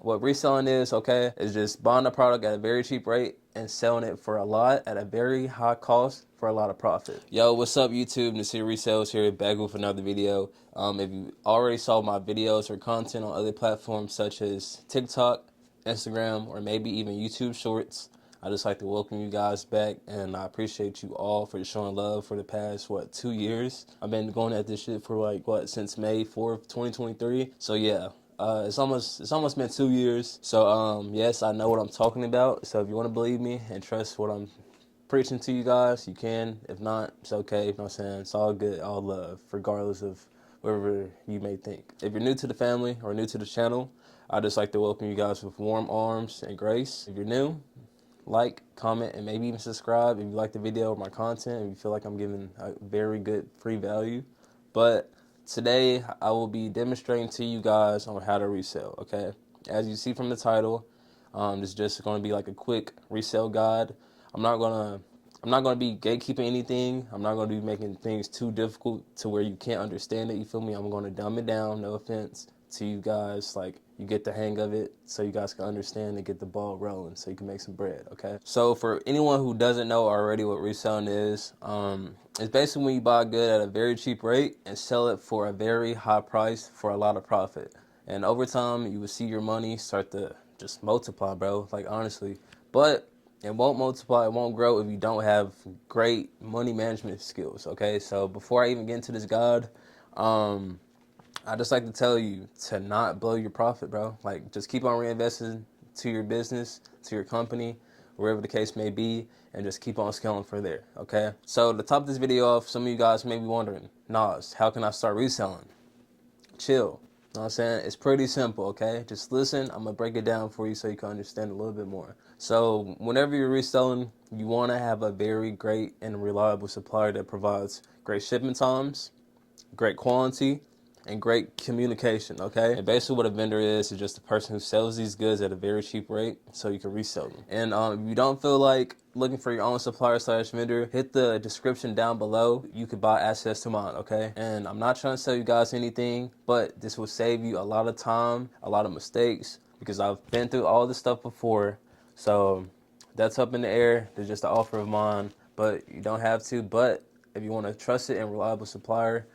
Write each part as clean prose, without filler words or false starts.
What reselling is, okay, is just buying a product at a very cheap rate and selling it for a lot at a very high cost for a lot of profit. Yo, what's up YouTube? Nasir Resales here, back with another video. If you already saw my videos or content on other platforms such as TikTok, Instagram, or maybe even YouTube Shorts, I just like to welcome you guys back, and I appreciate you all for showing love for the past, 2 years. I've been going at this shit for since May 4th, 2023. So yeah, it's almost been 2 years. So yes, I know what I'm talking about. So if you want to believe me and trust what I'm preaching to you guys, you can. If not, it's okay. You know what I'm saying? It's all good, all love, regardless of whatever you may think. If you're new to the family or new to the channel, I'd just like to welcome you guys with warm arms and grace. If you're new, like, comment, and maybe even subscribe if you like the video or my content, if you feel like I'm giving a very good free value. But today I will be demonstrating to you guys on how to resell, okay? As you see from the title, this is just going to be like a quick resale guide. I'm not gonna be gatekeeping anything. I'm not gonna be making things too difficult to where you can't understand it. You feel me? I'm gonna dumb it down. No offense to you guys. Like, you get the hang of it, so you guys can understand and get the ball rolling, so you can make some bread. Okay. So for anyone who doesn't know already what reselling is, it's basically when you buy a good at a very cheap rate and sell it for a very high price for a lot of profit. And over time, you will see your money start to just multiply, bro. Like, honestly, but it won't multiply, it won't grow if you don't have great money management skills, okay? So before I even get into this guide, I just like to tell you to not blow your profit, bro. Like, just keep on reinvesting to your business, to your company, wherever the case may be, and just keep on scaling for there, okay? So to top this video off, some of you guys may be wondering, Nas, how can I start reselling? Chill. You know what I'm saying? It's pretty simple, okay? Just listen. I'm going to break it down for you so you can understand a little bit more. So whenever you're reselling, you want to have a very great and reliable supplier that provides great shipping times, great quality, and great communication, okay? And basically what a vendor is just a person who sells these goods at a very cheap rate so you can resell them. And if you don't feel like looking for your own supplier slash vendor, hit the description down below. You could buy access to mine, okay? And I'm not trying to sell you guys anything, but this will save you a lot of time, a lot of mistakes, because I've been through all this stuff before. So that's up in the air. There's just an offer of mine, but you don't have to. But if you want a trusted and reliable supplier,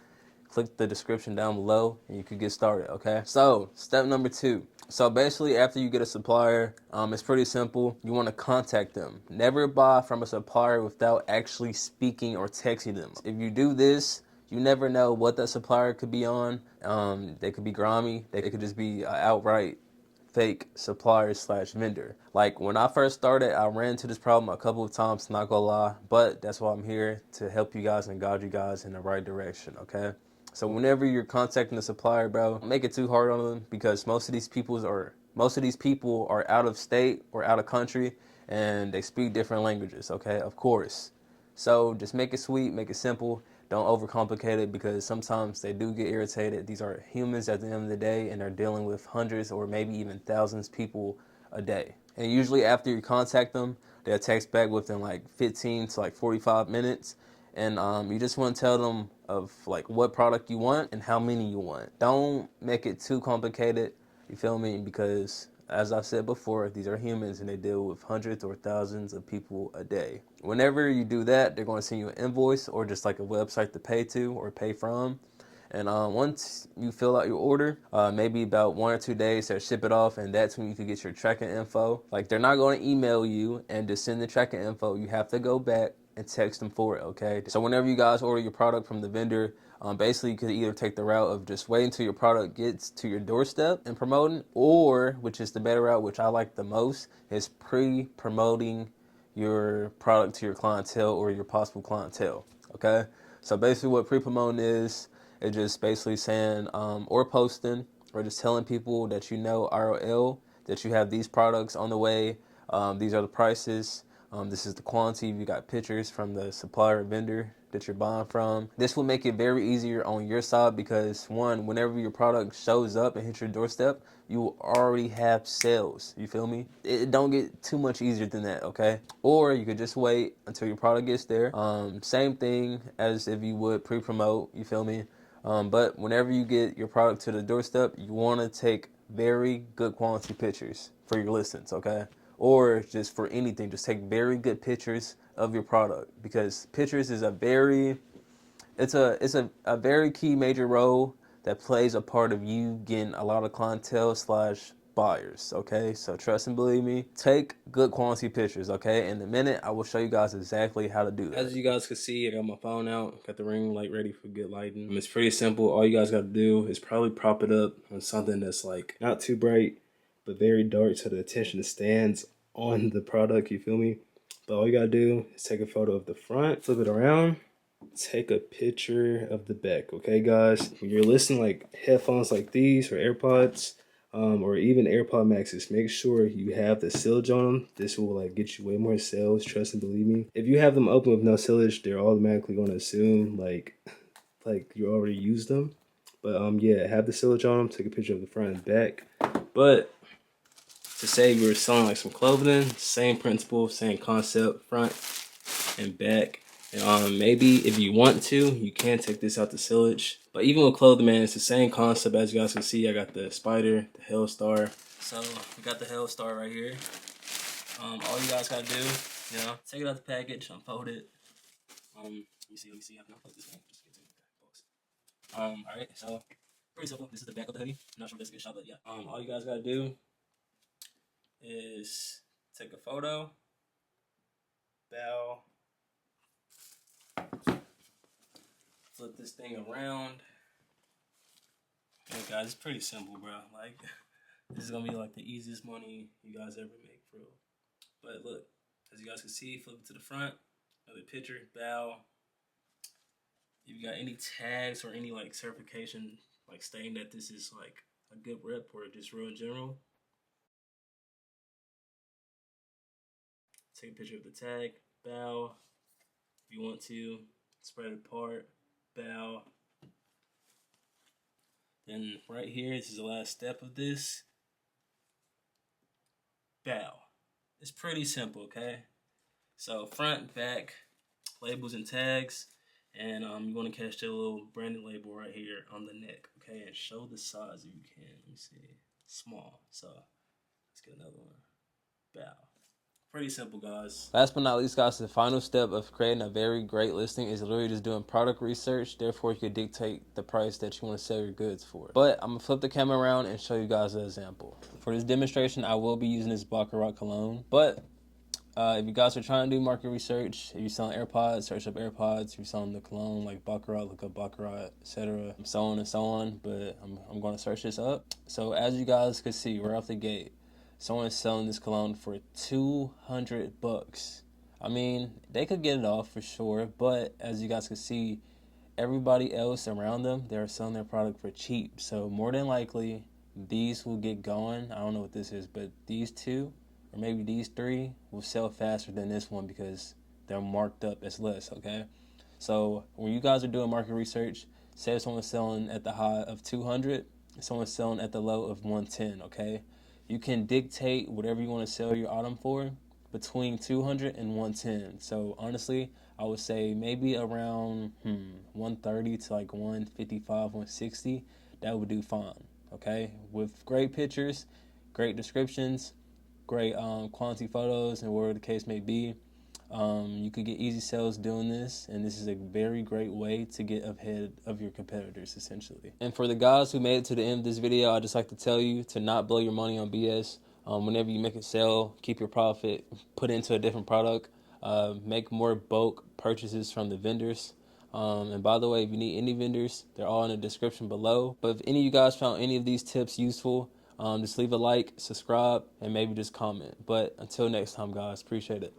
click the description down below and you could get started, okay? So step number 2. So basically, after you get a supplier, it's pretty simple. You want to contact them. Never buy from a supplier without actually speaking or texting them. If you do this, you never know what that supplier could be on. They could be grimy. They could just be outright fake supplier slash vendor. Like, when I first started, I ran into this problem a couple of times, not gonna lie, but that's why I'm here, to help you guys and guide you guys in the right direction, okay? So whenever you're contacting a supplier, bro, don't make it too hard on them, because most of these people are out of state or out of country, and they speak different languages, okay? Of course. So just make it sweet, make it simple. Don't overcomplicate it, because sometimes they do get irritated. These are humans at the end of the day, and they're dealing with hundreds or maybe even thousands of people a day. And usually after you contact them, they'll text back within like 15 to like 45 minutes. And you just want to tell them of like what product you want and how many you want. Don't make it too complicated, you feel me? Because as I said before, these are humans and they deal with hundreds or thousands of people a day. Whenever you do that, they're going to send you an invoice or just like a website to pay to or pay from. And once you fill out your order, maybe about 1 or 2 days, they'll ship it off, and that's when you can get your tracking info. Like, they're not going to email you and just send the tracking info. You have to go back and text them for it, okay? So whenever you guys order your product from the vendor, basically you could either take the route of just waiting till your product gets to your doorstep and promoting, or, which is the better route, which I like the most, is pre-promoting your product to your clientele or your possible clientele, okay? So basically what pre-promoting is, it's just basically saying or posting or just telling people that you know IRL that you have these products on the way. These are the prices. This is the quantity. You got pictures from the supplier or vendor that you're buying from. This will make it very easier on your side, because one, whenever your product shows up and hits your doorstep, you will already have sales. You feel me? It don't get too much easier than that, okay? Or you could just wait until your product gets there. Same thing as if you would pre-promote, you feel me? But whenever you get your product to the doorstep, you want to take very good quality pictures for your listings, okay? Or just for anything, just take very good pictures of your product, because pictures is a very it's a very key major role that plays a part of you getting a lot of clientele slash buyers. Okay, so trust and believe me, take good quality pictures. Okay, in a minute I will show you guys exactly how to do that. As you guys can see, I got my phone out, got the ring light ready for good lighting. It's pretty simple. All you guys got to do is probably prop it up on something that's like not too bright but very dark, so the attention stands on the product, you feel me? But all you gotta do is take a photo of the front, flip it around, take a picture of the back. Okay, guys, when you're listening like headphones like these or AirPods, or even AirPod Maxes, make sure you have the silage on them. This will like get you way more sales, trust and believe me. If you have them open with no silage, they're automatically going to assume like you already used them. But yeah, have the silage on them, take a picture of the front and back. But to say you were selling like some clothing, same principle, same concept, front and back. And maybe if you want to, you can take this out the silage. But even with clothing, man, it's the same concept. As you guys can see, I got the spider, the hell star. So we got the hell star right here. All you guys gotta do, you know, take it out the package, unfold it. You see, I can unfold this thing. Just get to the box. All right, so pretty simple. This is the back of the hoodie. I'm not sure if that's a good shot, but yeah. All you guys gotta do is take a photo, bow, flip this thing around. Hey guys, it's pretty simple, bro. Like, this is gonna be like the easiest money you guys ever make, for real. But look, as you guys can see, flip it to the front, another picture, bow. If you got any tags or any like certification, like stating that this is like a good rep or just real general, take a picture of the tag, bow. If you want to, spread it apart, bow. Then right here, this is the last step of this. Bow. It's pretty simple, okay? So front, back, labels and tags, and you want to catch the little branded label right here on the neck, okay? And show the size if you can. Let me see. Small. So let's get another one. Bow. Pretty simple, guys. Last but not least, guys, the final step of creating a very great listing is literally just doing product research. Therefore, you can dictate the price that you want to sell your goods for. But I'm going to flip the camera around and show you guys an example. For this demonstration, I will be using this Baccarat cologne. But if you guys are trying to do market research, if you're selling AirPods, search up AirPods. If you're selling the cologne like Baccarat, look up Baccarat, etc. So on and so on. But I'm going to search this up. So as you guys can see, right off the gate, someone is selling this cologne for $200. I mean, they could get it off for sure, but as you guys can see, everybody else around them, they're selling their product for cheap. So more than likely, these will get going. I don't know what this is, but these two, or maybe these three, will sell faster than this one because they're marked up as less, okay? So when you guys are doing market research, say if someone's selling at the high of 200, someone's selling at the low of 110, okay? You can dictate whatever you want to sell your item for between 200 and 110. So honestly, I would say maybe around 130 to like 155, 160. That would do fine, okay? With great pictures, great descriptions, great quality photos, and whatever the case may be. You could get easy sales doing this, and this is a very great way to get ahead of your competitors, essentially. And for the guys who made it to the end of this video, I'd just like to tell you to not blow your money on BS. Whenever you make a sale, keep your profit, put it into a different product, make more bulk purchases from the vendors. And by the way, if you need any vendors, they're all in the description below. But if any of you guys found any of these tips useful, just leave a like, subscribe, and maybe just comment. But until next time, guys, appreciate it.